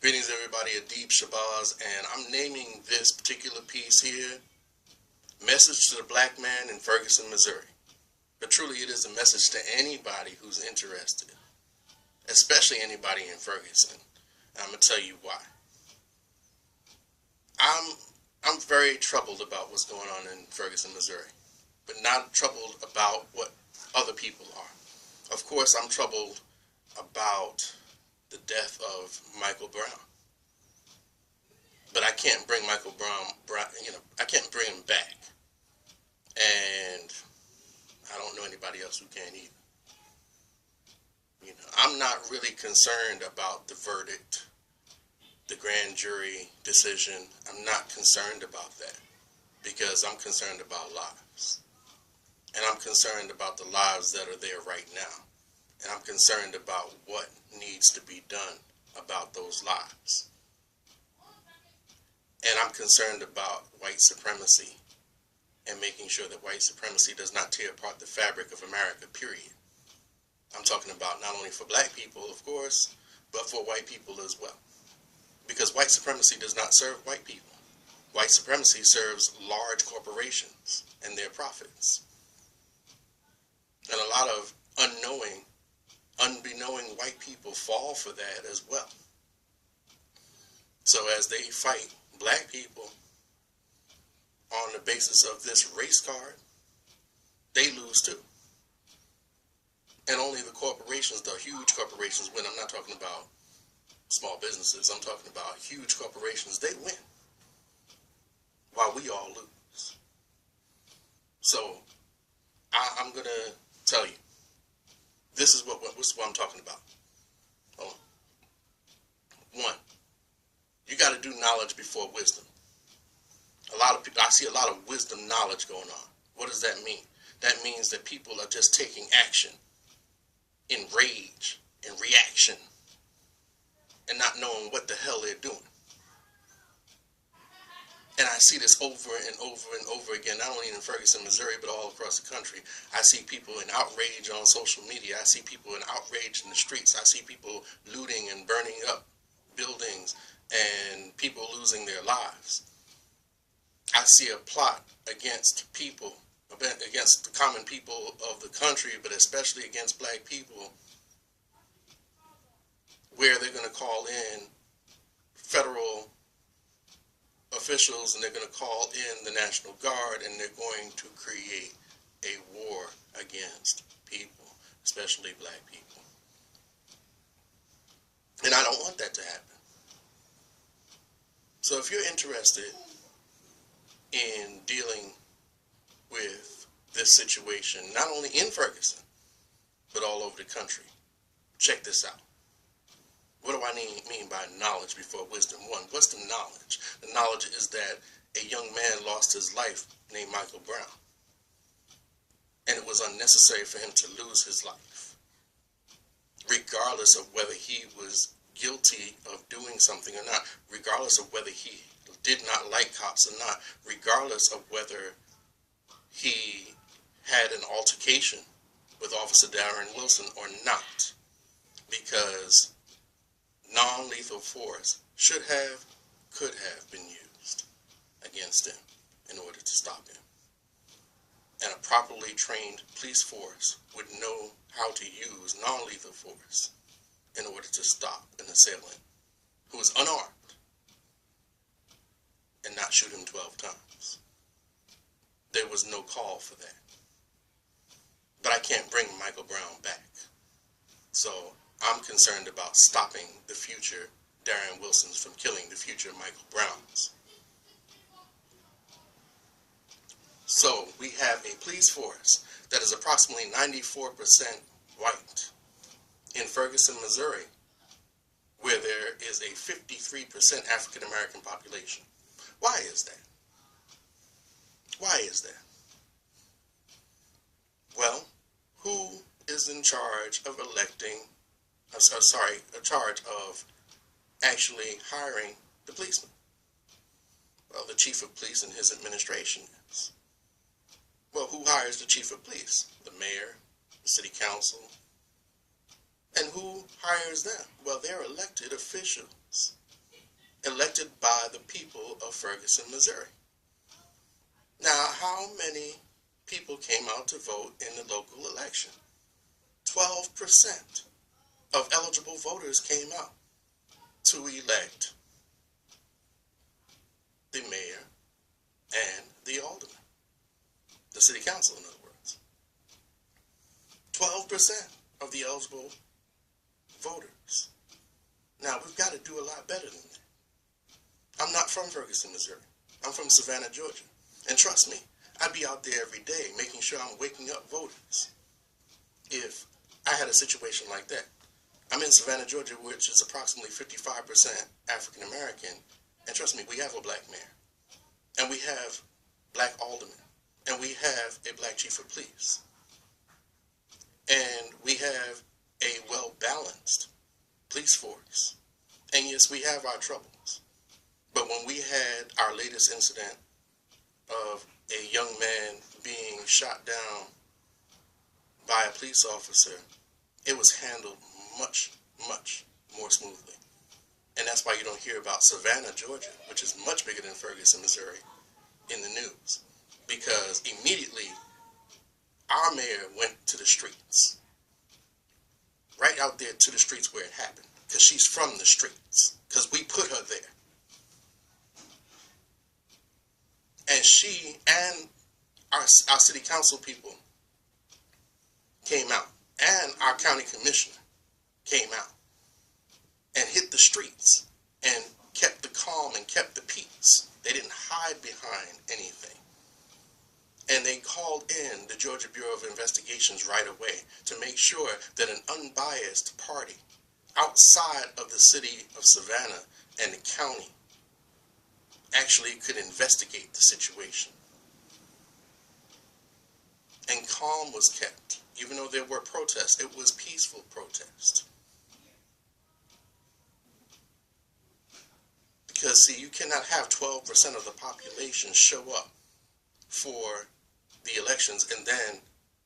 Greetings everybody, Adib Shabazz, and I'm naming this particular piece here, Message to the Black Man in Ferguson, Missouri. But truly it is a message to anybody who's interested, especially anybody in Ferguson. And I'm going to tell you why. I'm very troubled about what's going on in Ferguson, Missouri, but not troubled about what other people are. Of course, I'm troubled about the death of Michael Brown. But I can't bring Michael Brown, I can't bring him back. And I don't know anybody else who can either. I'm not really concerned about the verdict, the grand jury decision. I'm not concerned about that because I'm concerned about lives. And I'm concerned about the lives that are there right now. And I'm concerned about what needs to be done about those lives. And I'm concerned about white supremacy and making sure that white supremacy does not tear apart the fabric of America, period. I'm talking about not only for black people, of course, but for white people as well. Because white supremacy does not serve white people. White supremacy serves large corporations and their profits. And a lot of unbeknowing white people fall for that as well. So as they fight black people on the basis of this race card, they lose too. And only the corporations, the huge corporations, win. I'm not talking about small businesses. I'm talking about huge corporations. They win while we all lose. So I'm going to tell you, this is what I'm talking about. Hold on. One, you got to do knowledge before wisdom. A lot of people, I see a lot of wisdom knowledge going on. What does that mean? That means that people are just taking action in rage, in reaction, and not knowing what the hell they're doing. And I see this over and over and over again, not only in Ferguson, Missouri, but all across the country. I see people in outrage on social media. I see people in outrage in the streets. I see people looting and burning up buildings and people losing their lives. I see a plot against people, against the common people of the country, but especially against black people, where they're going to call in federal officials and they're going to call in the National Guard and they're going to create a war against people, especially black people. And I don't want that to happen. So if you're interested in dealing with this situation, not only in Ferguson, but all over the country, check this out. What do I mean by knowledge before wisdom? One, what's the knowledge? The knowledge is that a young man lost his life named Michael Brown. And it was unnecessary for him to lose his life, regardless of whether he was guilty of doing something or not, regardless of whether he did not like cops or not, regardless of whether he had an altercation with Officer Darren Wilson or not, because non-lethal force should have, could have been used against him in order to stop him. And a properly trained police force would know how to use non-lethal force in order to stop an assailant who is unarmed and not shoot him 12 times. There was no call for that. But I can't bring Michael Brown back. So I'm concerned about stopping the future Darren Wilsons from killing the future Michael Browns. So we have a police force that is approximately 94% white in Ferguson, Missouri, where there is a 53% African American population. Why is that? Why is that? Well, who is in charge of charge of actually hiring the policeman? Well, the chief of police and his administration is. Well, who hires the chief of police? The mayor, the city council. And who hires them? Well, they're elected officials. elected by the people of Ferguson, Missouri. Now, how many people came out to vote in the local election? 12% of eligible voters came out to elect the mayor and the alderman, the city council, in other words. 12% of the eligible voters. Now, we've got to do a lot better than that. I'm not from Ferguson, Missouri. I'm from Savannah, Georgia. And trust me, I'd be out there every day making sure I'm waking up voters if I had a situation like that. I'm in Savannah, Georgia, which is approximately 55% African American, and trust me, we have a black mayor, and we have black aldermen, and we have a black chief of police, and we have a well-balanced police force. And yes, we have our troubles, but when we had our latest incident of a young man being shot down by a police officer, it was handled much, much more smoothly. And that's why you don't hear about Savannah, Georgia, which is much bigger than Ferguson, Missouri, in the news. Because immediately, our mayor went to the streets. Right out there to the streets where it happened. Because she's from the streets. Because we put her there. And she and our city council people came out. And our county commissioner came out and hit the streets and kept the calm and kept the peace. They didn't hide behind anything. And they called in the Georgia Bureau of Investigations right away to make sure that an unbiased party outside of the city of Savannah and the county actually could investigate the situation. And calm was kept. Even though there were protests, it was peaceful protest. Because, see, you cannot have 12% of the population show up for the elections and then,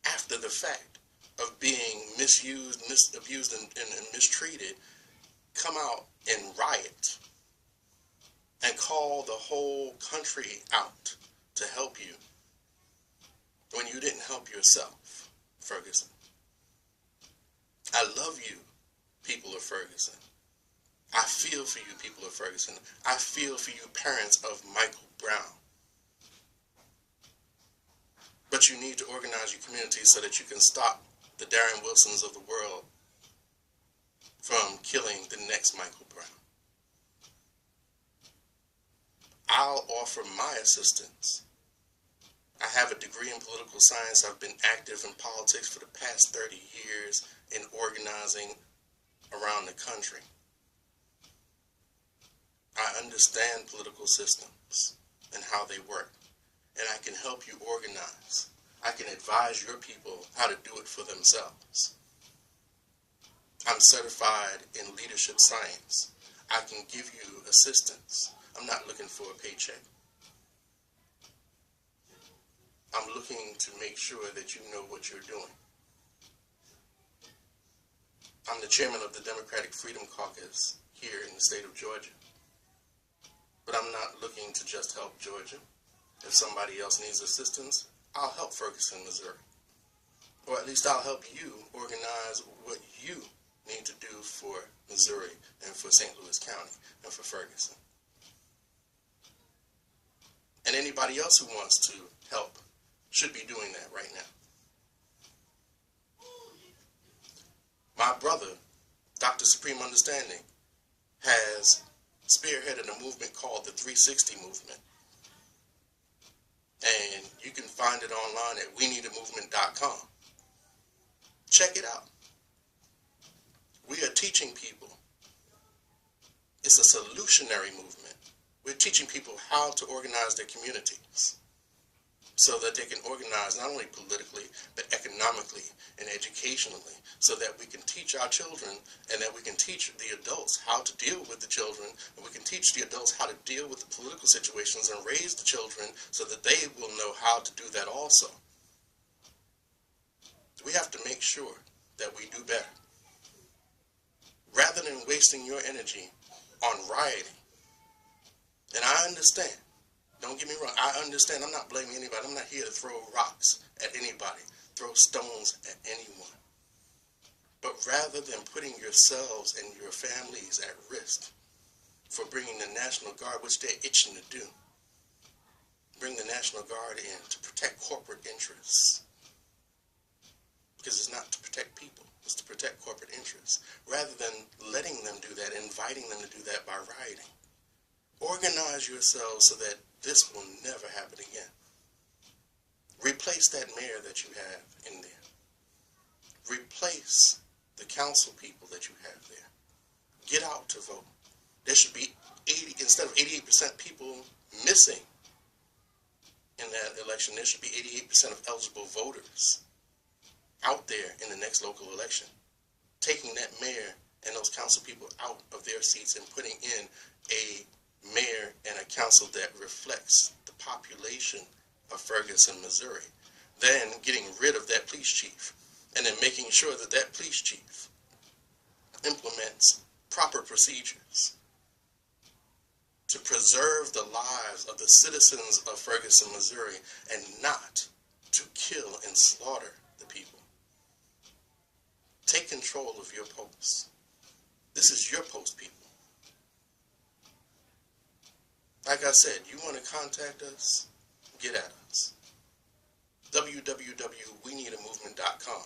after the fact of being misused, abused, and mistreated, come out and riot and call the whole country out to help you when you didn't help yourself, Ferguson. I love you, people of Ferguson. I feel for you, people of Ferguson. I feel for you, parents of Michael Brown. But you need to organize your community so that you can stop the Darren Wilsons of the world from killing the next Michael Brown. I'll offer my assistance. I have a degree in political science. I've been active in politics for the past 30 years in organizing around the country. I understand political systems and how they work, and I can help you organize. I can advise your people how to do it for themselves. I'm certified in leadership science. I can give you assistance. I'm not looking for a paycheck. I'm looking to make sure that you know what you're doing. I'm the chairman of the Democratic Freedom Caucus here in the state of Georgia. But I'm not looking to just help Georgia. If somebody else needs assistance, I'll help Ferguson, Missouri. Or at least I'll help you organize what you need to do for Missouri and for St. Louis County and for Ferguson. And anybody else who wants to help should be doing that right now. My brother, Dr. Supreme Understanding, has spearheaded a movement called the 360 Movement. And you can find it online at weneedamovement.com. Check it out. We are teaching people. It's a solutionary movement. We're teaching people how to organize their communities so that they can organize not only politically, but economically and educationally, so that we can teach our children and that we can teach the adults how to deal with the children, and we can teach the adults how to deal with the political situations and raise the children so that they will know how to do that also. We have to make sure that we do better. Rather than wasting your energy on rioting And I understand. Don't get me wrong. I understand. I'm not blaming anybody. I'm not here to throw rocks at anybody, throw stones at anyone. But rather than putting yourselves and your families at risk for bringing the National Guard, which they're itching to do, bring the National Guard in to protect corporate interests. Because it's not to protect people, it's to protect corporate interests. Rather than letting them do that, inviting them to do that by rioting. Organize yourselves so that this will never happen again. Replace that mayor that you have in there. Replace the council people that you have there. Get out to vote. There should be 80, instead of 88% people missing in that election, there should be 88% of eligible voters out there in the next local election, taking that mayor and those council people out of their seats and putting in a mayor and a council that reflects the population of Ferguson, Missouri. Then getting rid of that police chief, and then making sure that that police chief implements proper procedures to preserve the lives of the citizens of Ferguson, Missouri, and not to kill and slaughter the people. Take control of your posts. This is your post, people. Like I said, you want to contact us? Get at us. www.weneedamovement.com.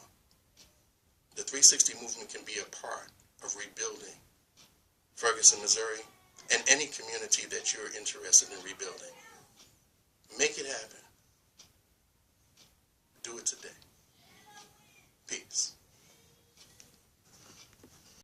The 360 movement can be a part of rebuilding Ferguson, Missouri, and any community that you're interested in rebuilding. Make it happen. Do it today. Peace.